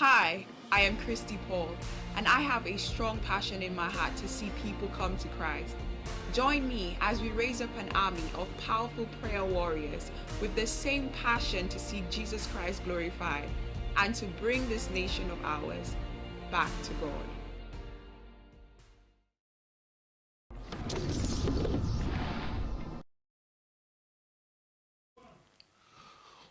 Hi, I am Christy Paul, and I have a strong passion in my heart to see people come to Christ. Join me as we raise up an army of powerful prayer warriors with the same passion to see Jesus Christ glorified and to bring this nation of ours back to God.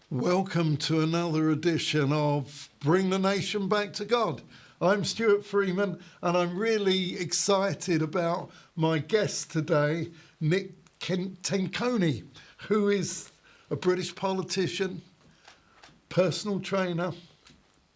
Welcome to another edition of Bring the Nation Back to God. I'm Stuart Freeman, and I'm really excited about my guest today, Marcel Tenconi, who is a British politician, personal trainer,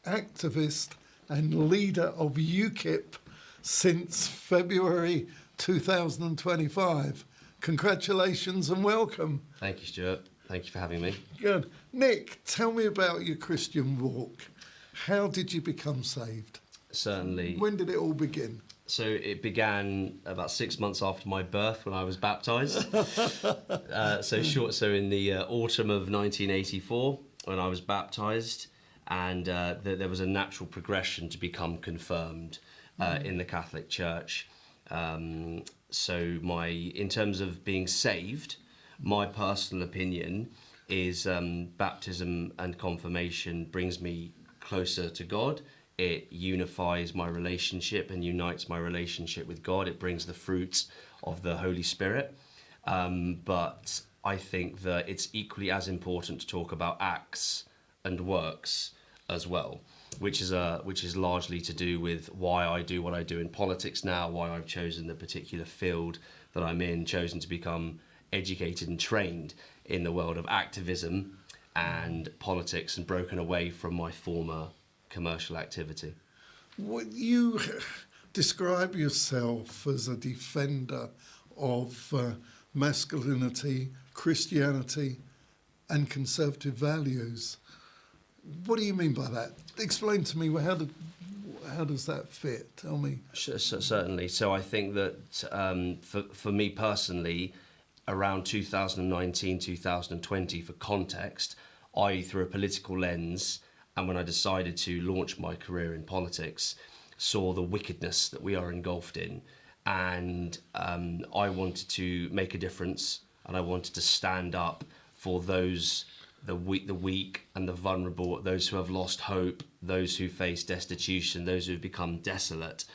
activist, and leader of UKIP since February 2025. Congratulations and welcome. Thank you, Stuart. Thank you for having me. Good. Nick, tell me about your Christian walk. How did you become saved? Certainly. When did it all begin? So it began about 6 months after my birth when I was baptised. So in the autumn of 1984 when I was baptised, and there was a natural progression to become confirmed in the Catholic Church. In terms of being saved, my personal opinion is baptism and confirmation brings me closer to God. It unifies my relationship and unites my relationship with God. It brings the fruits of the Holy Spirit. But I think that it's equally as important to talk about acts and works as well, which is largely to do with why I do what I do in politics now, why I've chosen the particular field that I'm in, chosen to become educated and trained in the world of activism and politics, and broken away from my former commercial activity. Would you describe yourself as a defender of masculinity, Christianity, and conservative values? What do you mean by that? Explain to me, how does that fit? Tell me. Certainly. So I think that for me personally, around 2019, 2020, for context, I, through a political lens, and when I decided to launch my career in politics, saw the wickedness that we are engulfed in. And I wanted to make a difference, and I wanted to stand up for those, the weak and the vulnerable, those who have lost hope, those who face destitution, those who have become desolate.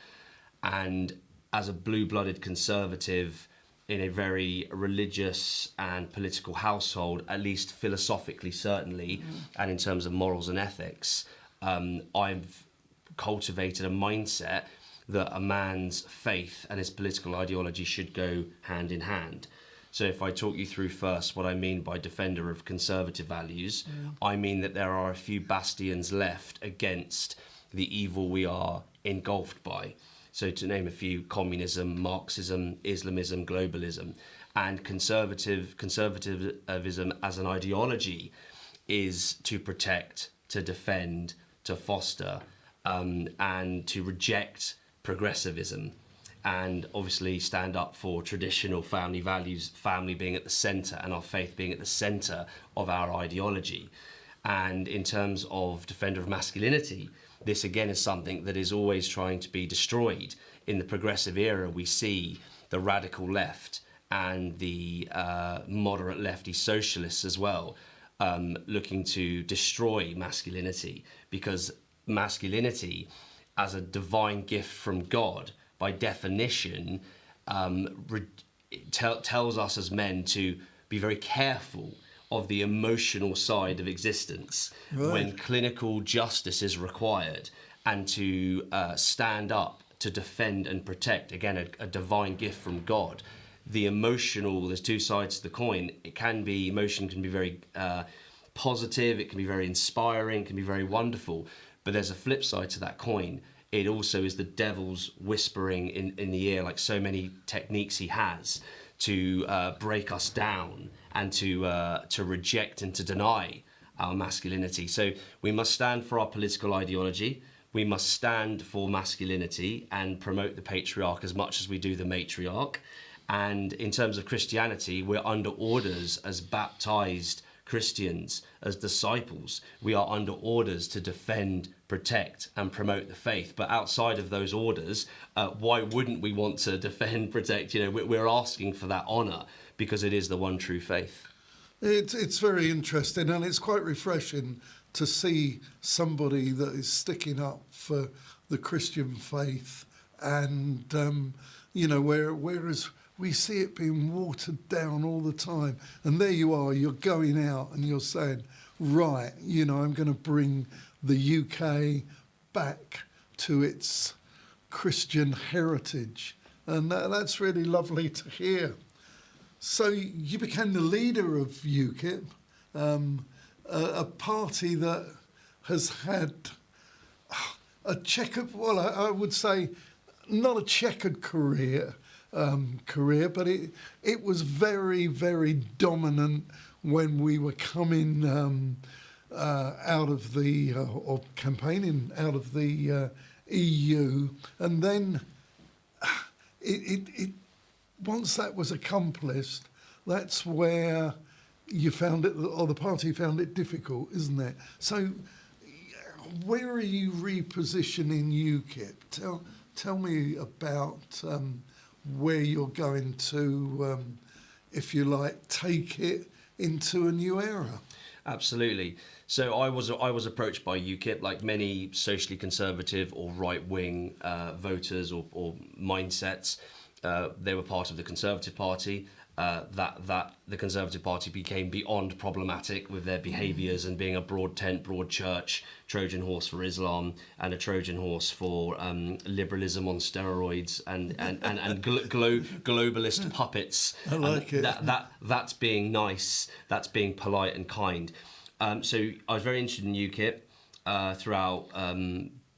And as a blue-blooded conservative in a very religious and political household, at least philosophically, certainly, and in terms of morals and ethics, I've cultivated a mindset that a man's faith and his political ideology should go hand in hand. So if I talk you through first what I mean by defender of conservative values, I mean that there are a few bastions left against the evil we are engulfed by. So to name a few: communism, Marxism, Islamism, globalism. And conservatism as an ideology is to protect, to defend, to foster, and to reject progressivism, and obviously stand up for traditional family values, family being at the centre and our faith being at the centre of our ideology. And in terms of defender of masculinity, this again is something that is always trying to be destroyed. In the progressive era, we see the radical left and the moderate lefty socialists as well looking to destroy masculinity, because masculinity as a divine gift from God, by definition, tells us as men to be very careful of the emotional side of existence, right, when clinical justice is required, and to stand up to defend and protect, again, a divine gift from God. The emotional, there's two sides to the coin. Emotion can be very positive, it can be very inspiring, it can be very wonderful, but there's a flip side to that coin. It also is the devil's whispering in the ear, like so many techniques he has, to break us down and to reject and to deny our masculinity. So we must stand for our political ideology. We must stand for masculinity and promote the patriarch as much as we do the matriarch. And in terms of Christianity, we're under orders as baptized Christians, as disciples, we are under orders to defend, protect and promote the faith. But outside of those orders, why wouldn't we want to defend, protect? We're asking for that honour because it is the one true faith. It's very interesting, and it's quite refreshing to see somebody that is sticking up for the Christian faith, and whereas we see it being watered down all the time, and there you are, you're going out and you're saying, right, I'm going to bring the UK back to its Christian heritage, and that's really lovely to hear. So you became the leader of UKIP, a party that has had a checkered, I would say not a checkered career, but it was very, very dominant when we were coming out of the, or campaigning out of the EU, and then it once that was accomplished, that's where you found it, or the party found it difficult, isn't it? So where are you repositioning UKIP? Tell me about where you're going to, if you like, take it into a new era. Absolutely. So I was approached by UKIP, like many socially conservative or right-wing voters or mindsets. They were part of the Conservative Party. That the Conservative Party became beyond problematic with their behaviours and being a broad tent, broad church, Trojan horse for Islam, and a Trojan horse for liberalism on steroids and globalist puppets. I like it. That's being nice. That's being polite and kind. So I was very interested in UKIP throughout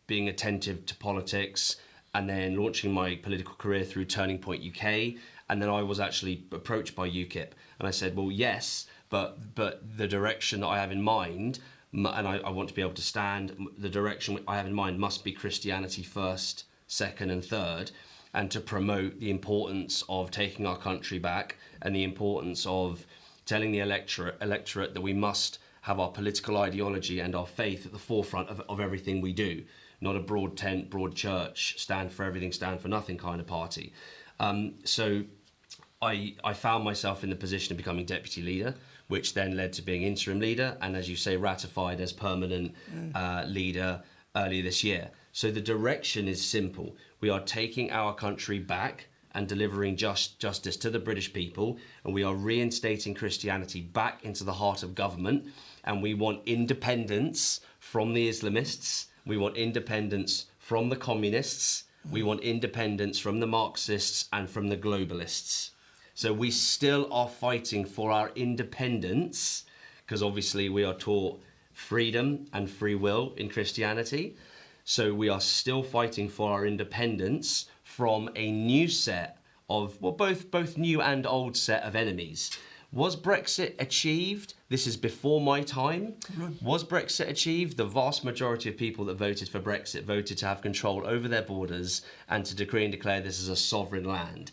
being attentive to politics, and then launching my political career through Turning Point UK. And then I was actually approached by UKIP, and I said, well, yes, but the direction that I have in mind, and I want to be able to stand, the direction I have in mind must be Christianity first, second and third, and to promote the importance of taking our country back and the importance of telling the electorate that we must have our political ideology and our faith at the forefront of everything we do, not a broad tent, broad church, stand for everything, stand for nothing kind of party. So I found myself in the position of becoming deputy leader, which then led to being interim leader, and as you say, ratified as permanent leader earlier this year. So the direction is simple. We are taking our country back and delivering justice to the British people, and we are reinstating Christianity back into the heart of government, and we want independence from the Islamists, we want independence from the communists, we want independence from the Marxists and from the globalists. So we still are fighting for our independence, because obviously we are taught freedom and free will in Christianity. So we are still fighting for our independence from a new set of, well, both new and old set of enemies. Was Brexit achieved? This is before my time. Was Brexit achieved? The vast majority of people that voted for Brexit voted to have control over their borders and to decree and declare this as a sovereign land.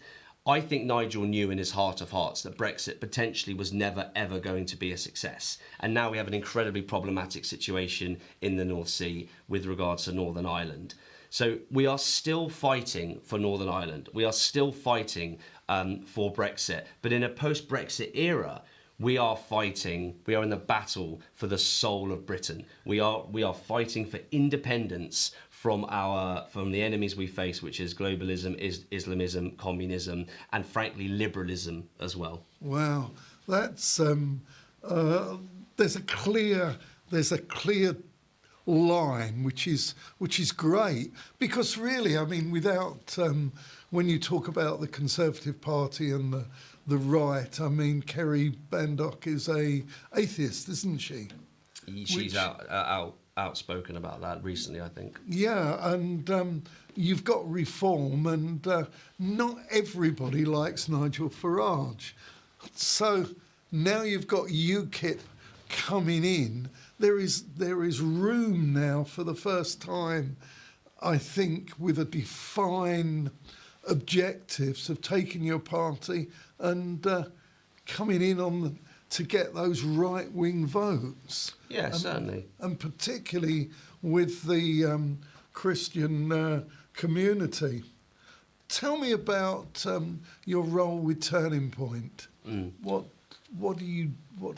I think Nigel knew in his heart of hearts that Brexit potentially was never, ever going to be a success. And now we have an incredibly problematic situation in the North Sea with regards to Northern Ireland. So we are still fighting for Northern Ireland. We are still fighting for Brexit. But in a post-Brexit era, we are in the battle for the soul of Britain. We are fighting for independence from the enemies we face, which is globalism, Islamism, communism, and frankly, liberalism as well. Wow, that's there's a clear line, which is great, because really, I mean, without when you talk about the Conservative Party and the right, I mean, Kerry Bandock is a atheist, isn't she? She's outspoken about that recently, I think. Yeah, and you've got Reform, and not everybody likes Nigel Farage. So now you've got UKIP coming in. There is room now for the first time, I think, with a defined objectives of taking your party and coming in on to get those right-wing votes. Yeah, certainly. And particularly with the Christian community. Tell me about your role with Turning Point. What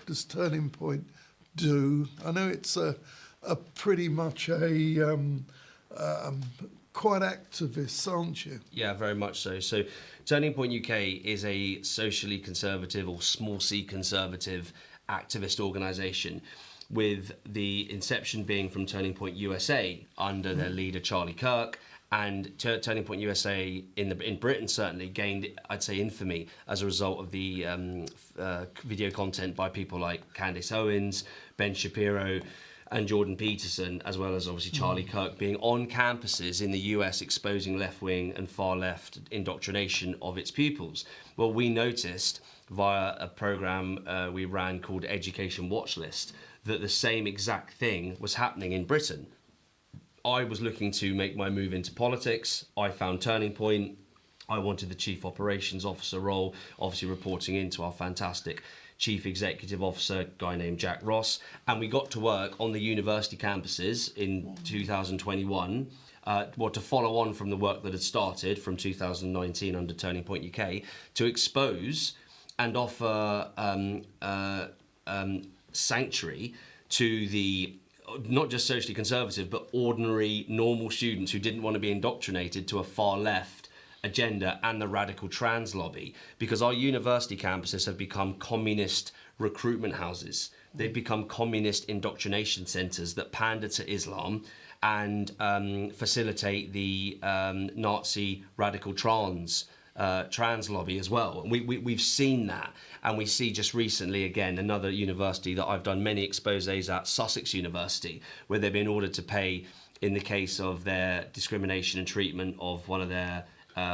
does Turning Point do? I know it's a pretty much a quite activists, aren't you? Yeah, very much so. So Turning Point UK is a socially conservative or small c conservative activist organisation, with the inception being from Turning Point USA under their leader Charlie Kirk. And Turning Point USA in Britain certainly gained, I'd say, infamy as a result of the video content by people like Candace Owens, Ben Shapiro, and Jordan Peterson, as well as obviously Charlie Kirk being on campuses in the US exposing left-wing and far-left indoctrination of its pupils. Well, we noticed via a program we ran called Education Watchlist that the same exact thing was happening in Britain. I was looking to make my move into politics. I found Turning Point. I wanted the Chief Operations Officer role, obviously reporting into our fantastic Chief Executive Officer, guy named Jack Ross. And we got to work on the university campuses in 2021, to follow on from the work that had started from 2019 under Turning Point UK, to expose and offer sanctuary to the not just socially conservative, but ordinary, normal students who didn't want to be indoctrinated to a far left agenda and the radical trans lobby, because our university campuses have become communist recruitment houses. They've become communist indoctrination centres that pander to Islam and facilitate the Nazi radical trans lobby as well. And we've seen that, and we see just recently again another university that I've done many exposés at, Sussex University, where they've been ordered to pay, in the case of their discrimination and treatment of one of their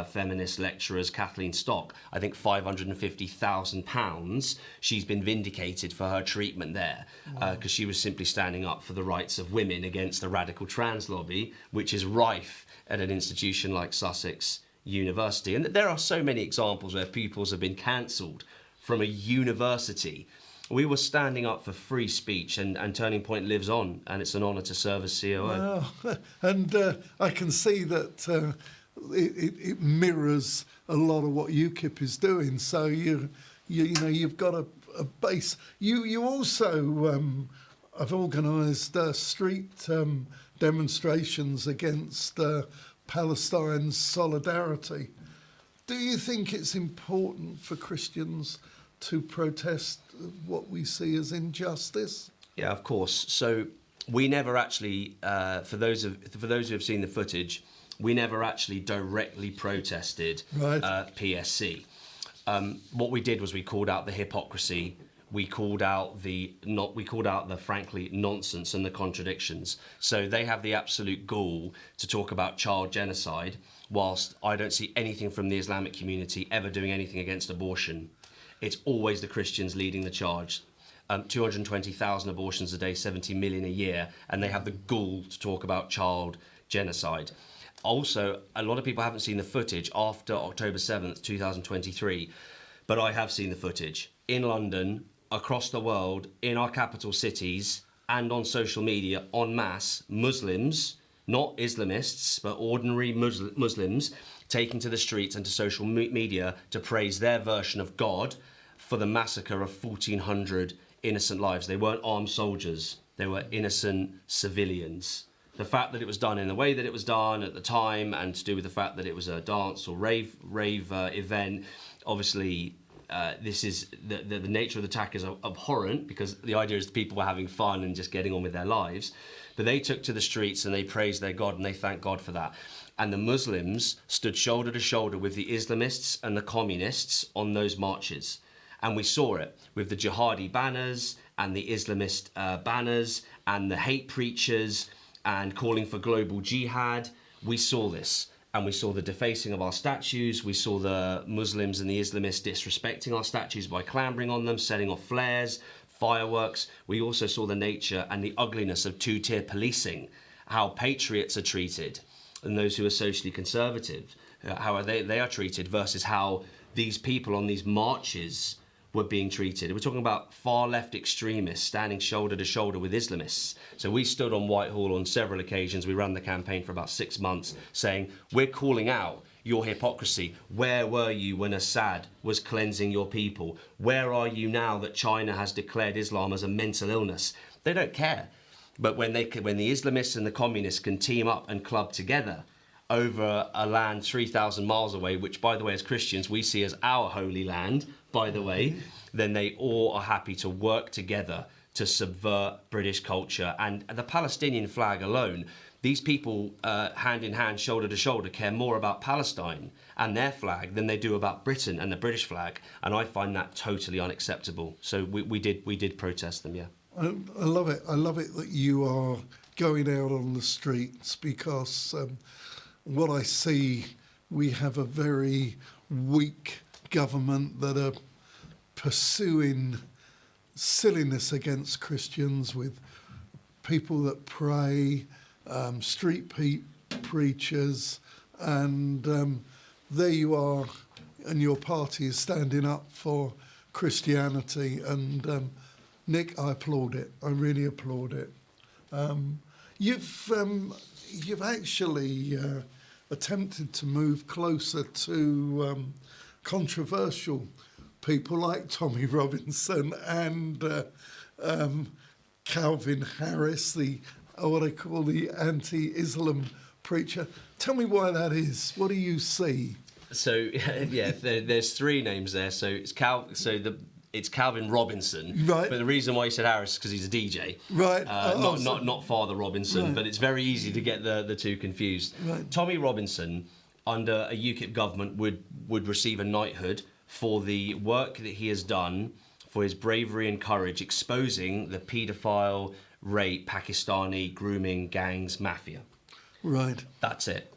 feminist lecturers, Kathleen Stock, I think £550,000. She's been vindicated for her treatment there because she was simply standing up for the rights of women against the radical trans lobby, which is rife at an institution like Sussex University. And there are so many examples where pupils have been cancelled from a university. We were standing up for free speech, and Turning Point lives on, and it's an honour to serve as COO. Wow. And I can see that it mirrors a lot of what UKIP is doing. So you know you've got a base. You also have organised street demonstrations against Palestine's solidarity. Do you think it's important for Christians to protest what we see as injustice? Yeah, of course. So we never actually, for those who have seen the footage, we never actually directly protested PSC. What we did was we called out the hypocrisy. We called out the frankly nonsense and the contradictions. So they have the absolute gall to talk about child genocide, whilst I don't see anything from the Islamic community ever doing anything against abortion. It's always the Christians leading the charge. 220,000 abortions a day, 70 million a year, and they have the gall to talk about child genocide. Also, a lot of people haven't seen the footage after October 7th, 2023, but I have seen the footage. In London, across the world, in our capital cities, and on social media, en masse, Muslims, not Islamists, but ordinary Muslims, taking to the streets and to social media to praise their version of God for the massacre of 1,400 innocent lives. They weren't armed soldiers, they were innocent civilians. The fact that it was done in the way that it was done at the time, and to do with the fact that it was a dance or rave event, obviously this is the nature of the attack is abhorrent, because the idea is people were having fun and just getting on with their lives. But they took to the streets and they praised their God and they thanked God for that. And the Muslims stood shoulder to shoulder with the Islamists and the communists on those marches. And we saw it with the jihadi banners and the Islamist banners and the hate preachers and calling for global jihad. We saw this. And we saw the defacing of our statues. We saw the Muslims and the Islamists disrespecting our statues by clambering on them, setting off flares, fireworks. We also saw the nature and the ugliness of two-tier policing, how patriots are treated and those who are socially conservative, how they are treated, versus how these people on these marches were being treated. We're talking about far left extremists standing shoulder to shoulder with Islamists. So we stood on Whitehall on several occasions. We ran the campaign for about 6 months saying, we're calling out your hypocrisy. Where were you when Assad was cleansing your people? Where are you now that China has declared Islam as a mental illness? They don't care. But when the Islamists and the communists can team up and club together over a land 3,000 miles away, which, by the way, as Christians, we see as our holy land, by the way, then they all are happy to work together to subvert British culture. And the Palestinian flag alone, these people, hand in hand, shoulder to shoulder, care more about Palestine and their flag than they do about Britain and the British flag. And I find that totally unacceptable. So we did protest them, yeah. I love it. I love it that you are going out on the streets, because what I see, we have a very weak government that are pursuing silliness against Christians with people that pray, street preachers, and there you are, and your party is standing up for Christianity. And Nick, I applaud it. I really applaud it. You've actually attempted to move closer to controversial people like Tommy Robinson and Calvin Harris, what I call the anti-Islam preacher. Tell me why that is. What do you see? So yeah, there's three names there. So it's Calvin Robinson, right? But the reason why he said Harris is because he's a DJ, right? Not Father Robinson, right. But it's very easy to get the two confused. Right. Tommy Robinson, under a UKIP government, would receive a knighthood for the work that he has done, for his bravery and courage exposing the paedophile, rape, Pakistani grooming gangs, mafia. Right. That's it.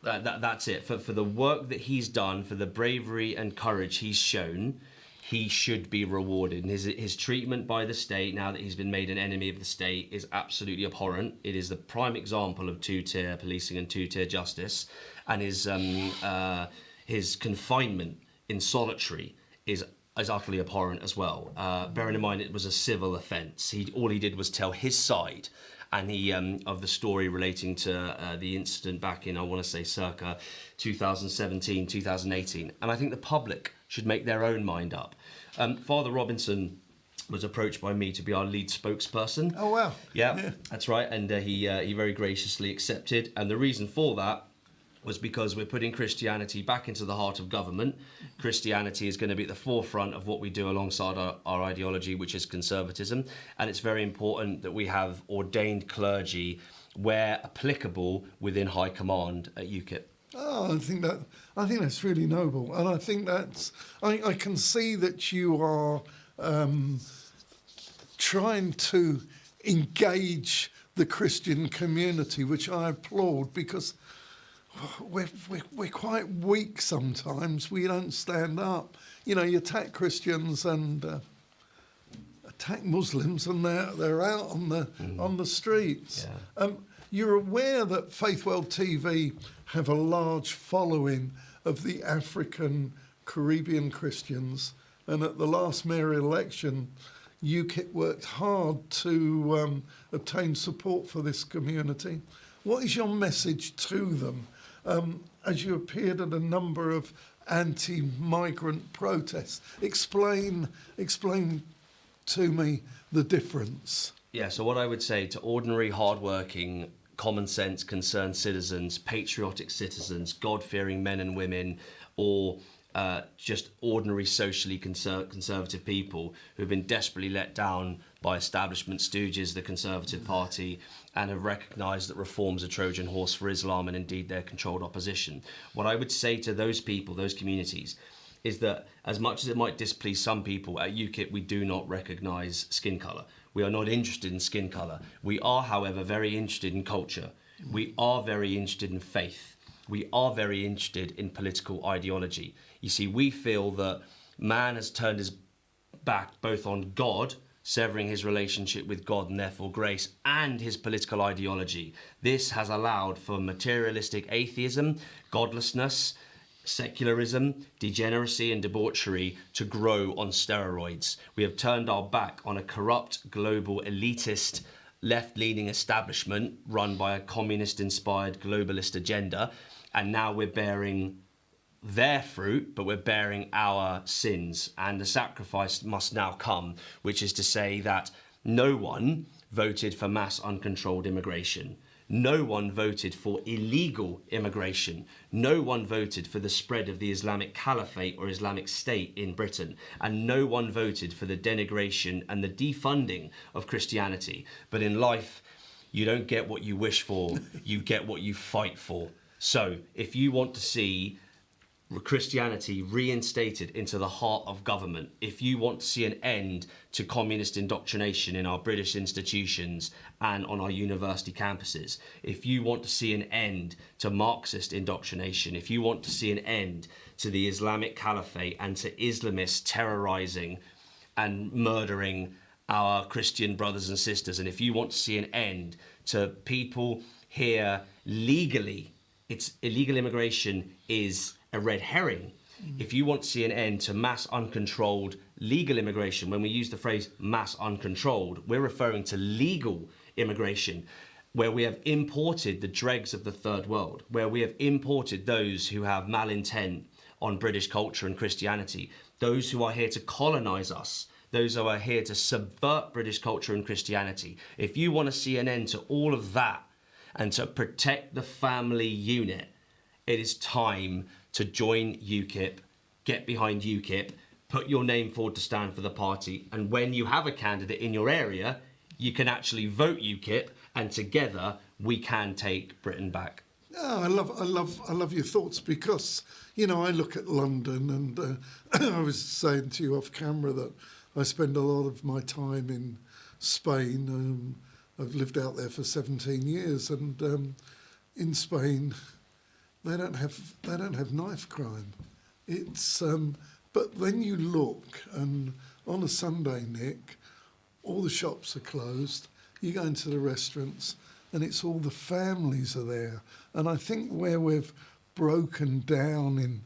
That's it. For the work that he's done, for the bravery and courage he's shown, he should be rewarded. And his treatment by the state, now that he's been made an enemy of the state, is absolutely abhorrent. It is the prime example of two-tier policing and two-tier justice. And his confinement in solitary is utterly abhorrent as well. Bearing in mind it was a civil offence. All he did was tell his side, and he of the story relating to the incident back in, I want to say, circa 2017, 2018. And I think the public should make their own mind up. Father Robinson was approached by me to be our lead spokesperson. Oh, wow. Yeah, that's right. And he very graciously accepted. And the reason for that was because we're putting Christianity back into the heart of government. Christianity is going to be at the forefront of what we do alongside our ideology, which is conservatism. And it's very important that we have ordained clergy where applicable within high command at UKIP. Oh, I think that's really noble, and I think I can see that you are trying to engage the Christian community, which I applaud, because we're quite weak sometimes. We don't stand up. You know, you attack Christians and attack Muslims, and they're out on the streets. Yeah. You're aware that Faithwell TV have a large following of the African Caribbean Christians, and at the last mayoral election, UKIP worked hard to obtain support for this community. What is your message to them as you appeared at a number of anti-migrant protests? Explain to me the difference. Yeah, so what I would say to ordinary, hardworking, common sense, concerned citizens, patriotic citizens, God-fearing men and women, or just ordinary socially conservative people who've been desperately let down by establishment stooges, the Conservative Party, and have recognised that reform's a Trojan horse for Islam and indeed their controlled opposition. What I would say to those people, those communities, is that as much as it might displease some people, at UKIP we do not recognise skin colour. We are not interested in skin colour. We are, however, very interested in culture. We are very interested in faith. We are very interested in political ideology. You see, we feel that man has turned his back both on God, severing his relationship with God and therefore grace, and his political ideology. This has allowed for materialistic atheism, godlessness, secularism, degeneracy and debauchery to grow on steroids. We have turned our back on a corrupt, global, elitist, left-leaning establishment run by a communist-inspired globalist agenda, and now we're bearing their fruit, but we're bearing our sins, and the sacrifice must now come, which is to say that no one voted for mass uncontrolled immigration. No one voted for illegal immigration. No one voted for the spread of the Islamic Caliphate or Islamic State in Britain. And no one voted for the denigration and the defunding of Christianity. But in life, you don't get what you wish for, you get what you fight for. So if you want to see Christianity reinstated into the heart of government, if you want to see an end to communist indoctrination in our British institutions and on our university campuses, if you want to see an end to Marxist indoctrination, if you want to see an end to the Islamic Caliphate and to Islamists terrorizing and murdering our Christian brothers and sisters, and if you want to see an end to people here legally, it's illegal immigration is a red herring. If you want to see an end to mass uncontrolled legal immigration, when we use the phrase mass uncontrolled, we're referring to legal immigration, where we have imported the dregs of the third world, where we have imported those who have malintent on British culture and Christianity, those who are here to colonize us, those who are here to subvert British culture and Christianity. If you want to see an end to all of that and to protect the family unit, it is time to join UKIP, get behind UKIP, put your name forward to stand for the party, and when you have a candidate in your area, you can actually vote UKIP, and together we can take Britain back. Oh, I love your thoughts, because I look at London, and I was saying to you off camera that I spend a lot of my time in Spain. I've lived out there for 17 years, and in Spain, they don't have knife crime. It's but when you look, and on a Sunday, Nick, all the shops are closed. You go into the restaurants, and it's all the families are there. And I think where we've broken down in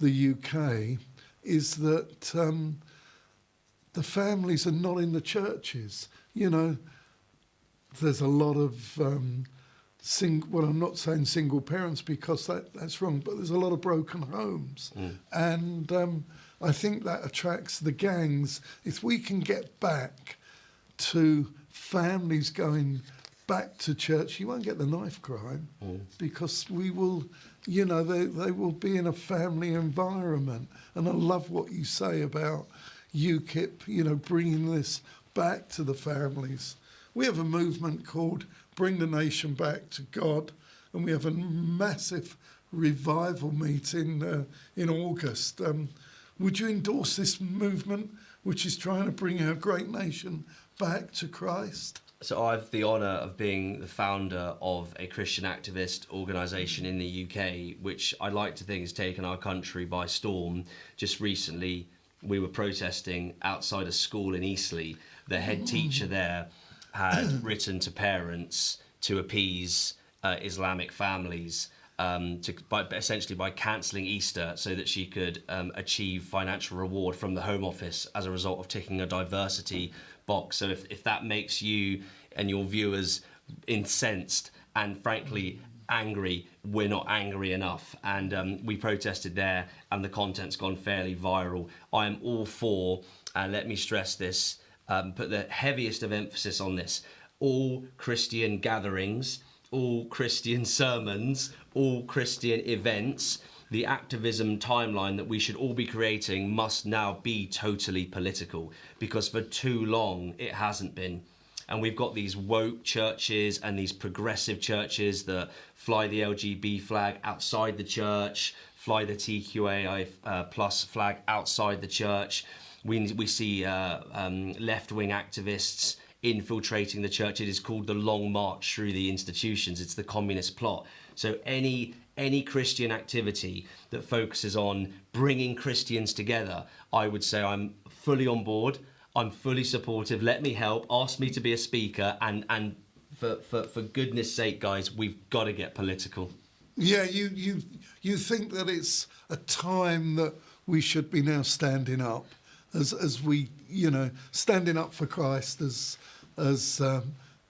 the UK is that the families are not in the churches. There's a lot of I'm not saying single parents, because that's wrong, but there's a lot of broken homes. And I think that attracts the gangs. If we can get back to families going back to church, you won't get the knife crime, because we will, they will be in a family environment. And I love what you say about UKIP, bringing this back to the families. We have a movement called Bring the Nation Back to God, and we have a massive revival meeting in August. Would you endorse this movement, which is trying to bring our great nation back to Christ? So I have the honour of being the founder of a Christian activist organisation in the UK, which I like to think has taken our country by storm. Just recently, we were protesting outside a school in Eastleigh. The head teacher there had written to parents to appease Islamic families, essentially by cancelling Easter so that she could achieve financial reward from the Home Office as a result of ticking a diversity box. So if that makes you and your viewers incensed and frankly angry, we're not angry enough. And we protested there, and the content's gone fairly viral. I am all for, and let me stress this, put the heaviest of emphasis on this, all Christian gatherings, all Christian sermons, all Christian events, the activism timeline that we should all be creating must now be totally political, because for too long it hasn't been. And we've got these woke churches and these progressive churches that fly the LGB flag outside the church, fly the TQAI plus flag outside the church. We see left-wing activists infiltrating the church. It is called the Long March through the institutions. It's the communist plot. So any Christian activity that focuses on bringing Christians together, I would say I'm fully on board. I'm fully supportive. Let me help. Ask me to be a speaker. And for goodness sake, guys, we've got to get political. Yeah, you you think that it's a time that we should be now standing up, as we, standing up for Christ, as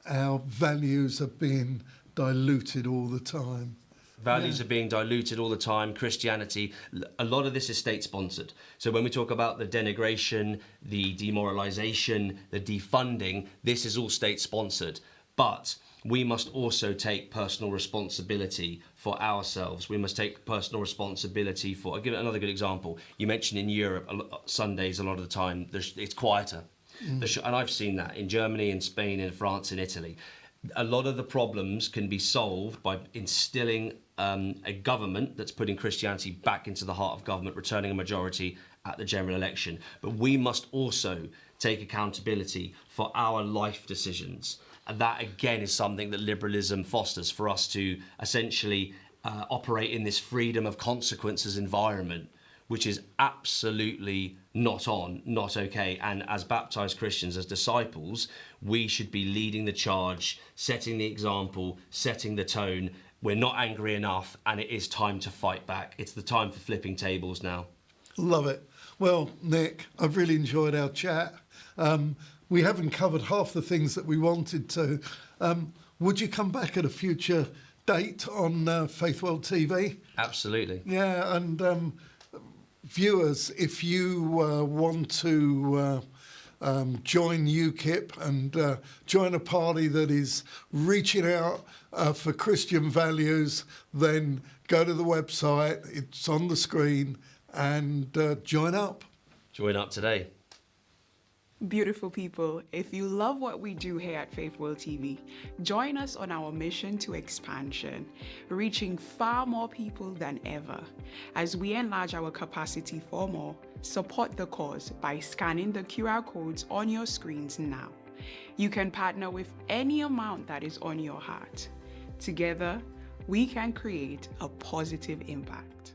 our values are being diluted all the time. Values are being diluted all the time. Christianity, a lot of this is state-sponsored. So when we talk about the denigration, the demoralisation, the defunding, this is all state-sponsored. But we must also take personal responsibility for ourselves. We must take personal responsibility for... I'll give it another good example. You mentioned in Europe, Sundays, a lot of the time, it's quieter. And I've seen that in Germany, in Spain, in France, in Italy. A lot of the problems can be solved by instilling a government that's putting Christianity back into the heart of government, returning a majority at the general election. But we must also take accountability for our life decisions. And that, again, is something that liberalism fosters, for us to essentially operate in this freedom of consequences environment, which is absolutely not okay. And as baptized Christians, as disciples, we should be leading the charge, setting the example, setting the tone. We're not angry enough, and it is time to fight back. It's the time for flipping tables now. Love it. Well, Nick, I've really enjoyed our chat. We haven't covered half the things that we wanted to. Would you come back at a future date on Faith World TV? Absolutely. Yeah, and viewers, if you want to join UKIP and join a party that is reaching out for Christian values, then go to the website, it's on the screen, and join up. Join up today. Beautiful people, if you love what we do here at Faith World TV, join us on our mission to expansion, reaching far more people than ever. As we enlarge our capacity for more, support the cause by scanning the QR codes on your screens now. You can partner with any amount that is on your heart. Together, we can create a positive impact.